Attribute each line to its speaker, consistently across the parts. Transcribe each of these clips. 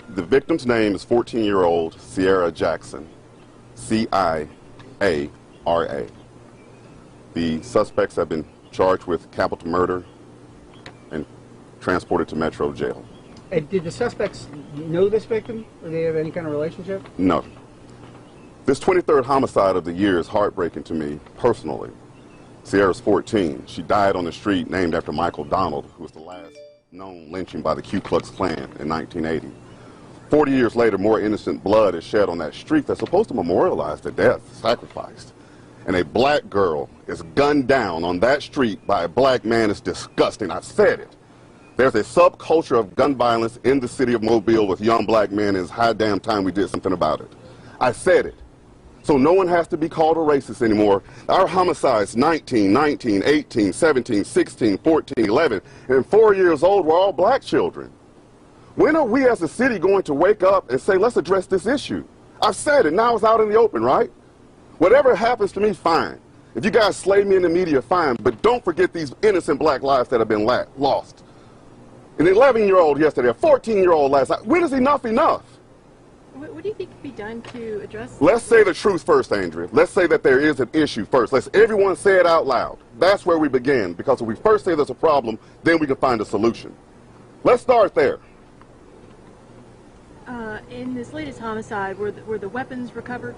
Speaker 1: The victim's name is 14-year-old Sierra Jackson, C-I-A-R-A. The suspects have been charged with capital murder and transported to Metro Jail.
Speaker 2: And did the suspects know this victim, or do they have any kind of relationship?
Speaker 1: No. This 23rd homicide of the year is heartbreaking to me personally. Sierra's 14. She died on the street named after Michael Donald, who was the last known lynching by the Ku Klux Klan in 1980. 40 years later, more innocent blood is shed on that street that's supposed to memorialize the death, sacrificed. And a black girl is gunned down on that street by a black man. It's disgusting. I've said it. There's a subculture of gun violence in the city of Mobile with young black men. It's high damn time we did something about it. I said it. So no one has to be called a racist anymore. Our homicides, 19, 19, 18, 17, 16, 14, 11, and 4 years old were all black children. When are we as a city going to wake up and say, let's address this issue? I've said it. Now it's out in the open, right? Whatever happens to me, fine. If you guys slay me in the media, fine. But don't forget these innocent black lives that have been lost. An 11-year-old yesterday, a 14-year-old last night. When is enough enough?
Speaker 3: What do you think could be done to address?
Speaker 1: Let's say the truth first, Andrea. Let's say that there is an issue first. Let's everyone say it out loud. That's where we begin. Because if we first say there's a problem, then we can find a solution. Let's start there.
Speaker 3: In this latest homicide, were the weapons recovered?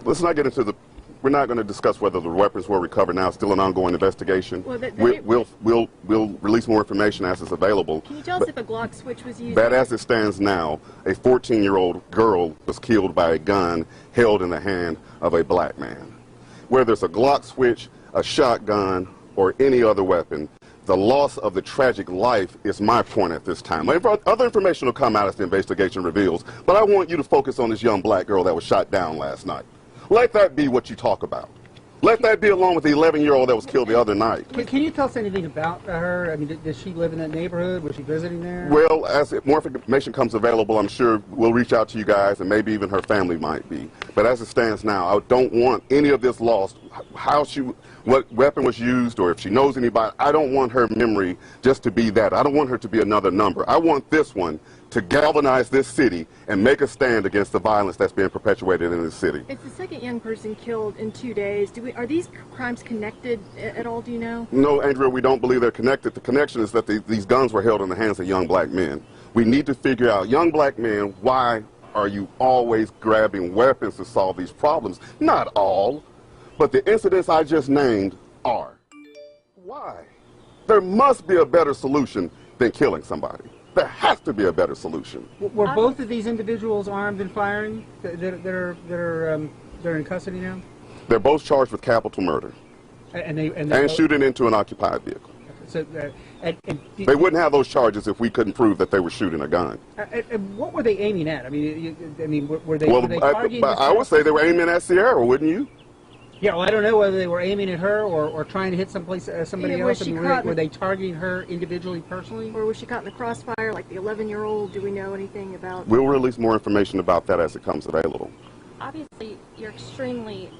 Speaker 1: Let's not get into the... We're not going to discuss whether the weapons were recovered now. It's still an ongoing investigation.
Speaker 3: Well,
Speaker 1: we'll release more information as it's available.
Speaker 3: Can you tell us if a Glock switch was used?
Speaker 1: But as it stands now, a 14-year-old girl was killed by a gun held in the hand of a black man. Whether it's a Glock switch, a shotgun, or any other weapon, the loss of the tragic life is my point at this time. Other information will come out as the investigation reveals, but I want you to focus on this young black girl that was shot down last night. Let that be what you talk about. Let that be along with the 11-year-old that was killed the other night.
Speaker 2: Can you tell us anything about her? I mean, does she live in that neighborhood? Was she visiting there?
Speaker 1: Well, as more information comes available, I'm sure we'll reach out to you guys, and maybe even her family might be. But as it stands now, I don't want any of this lost. What weapon was used, or if she knows anybody, I don't want her memory just to be that. I don't want her to be another number. I want this one to galvanize this city and make a stand against the violence that's being perpetuated in this city.
Speaker 3: It's the second young person killed in 2 days. Are these crimes connected at all, do you know?
Speaker 1: No, Andrea, we don't believe they're connected. The connection is that these guns were held in the hands of young black men. We need to figure out, young black men, why are you always grabbing weapons to solve these problems? Not all, but the incidents I just named are. Why? There must be a better solution than killing somebody. There has to be a better solution.
Speaker 2: Were both of these individuals armed and firing that are in custody now?
Speaker 1: They're both charged with capital murder and shooting into an occupied vehicle.
Speaker 2: So,
Speaker 1: they wouldn't have those charges if we couldn't prove that they were shooting a gun.
Speaker 2: And what were they aiming at? I mean, were they?
Speaker 1: Well,
Speaker 2: were they targeting
Speaker 1: I would say they were aiming at Sierra, wouldn't you?
Speaker 2: Yeah, well, I don't know whether they were aiming at her or trying to hit somebody else. I mean, were they targeting her individually, personally?
Speaker 3: Or was she caught in the crossfire like the 11-year-old? Do we know anything about?
Speaker 1: We'll release more information about that as it comes available.
Speaker 4: Obviously, you're extremely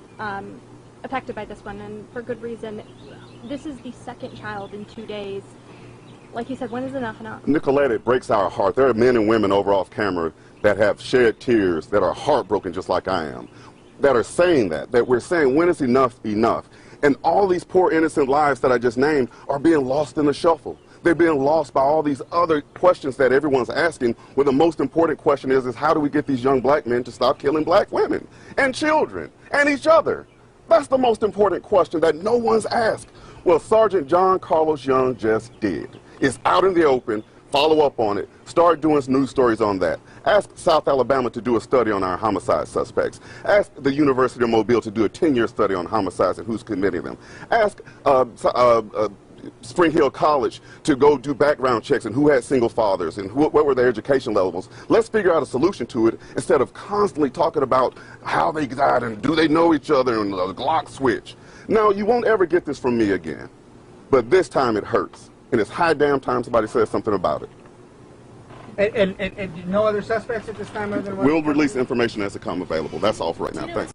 Speaker 4: affected by this one, and for good reason. This is the second child in 2 days. Like you said, when is enough enough?
Speaker 1: Nicolette, it breaks our heart. There are men and women over off camera that have shed tears, that are heartbroken just like I am, that are saying that we're saying, when is enough enough? And all these poor innocent lives that I just named are being lost in the shuffle. They're being lost by all these other questions that everyone's asking, where the most important question is how do we get these young black men to stop killing black women and children and each other? That's the most important question that no one's asked. Well, Sergeant John Carlos Young just did. It's out in the open. Follow up on it. Start doing news stories on that. Ask South Alabama to do a study on our homicide suspects. Ask the University of Mobile to do a 10-year study on homicides and who's committing them. Ask Spring Hill College to go do background checks and who had single fathers and what were their education levels. Let's figure out a solution to it instead of constantly talking about how they died and do they know each other and the Glock switch. No, you won't ever get this from me again. But this time it hurts. And it's high damn time somebody says something about it.
Speaker 2: And no other suspects at this time?
Speaker 1: We'll release information as it comes available. That's all for right now. Thanks.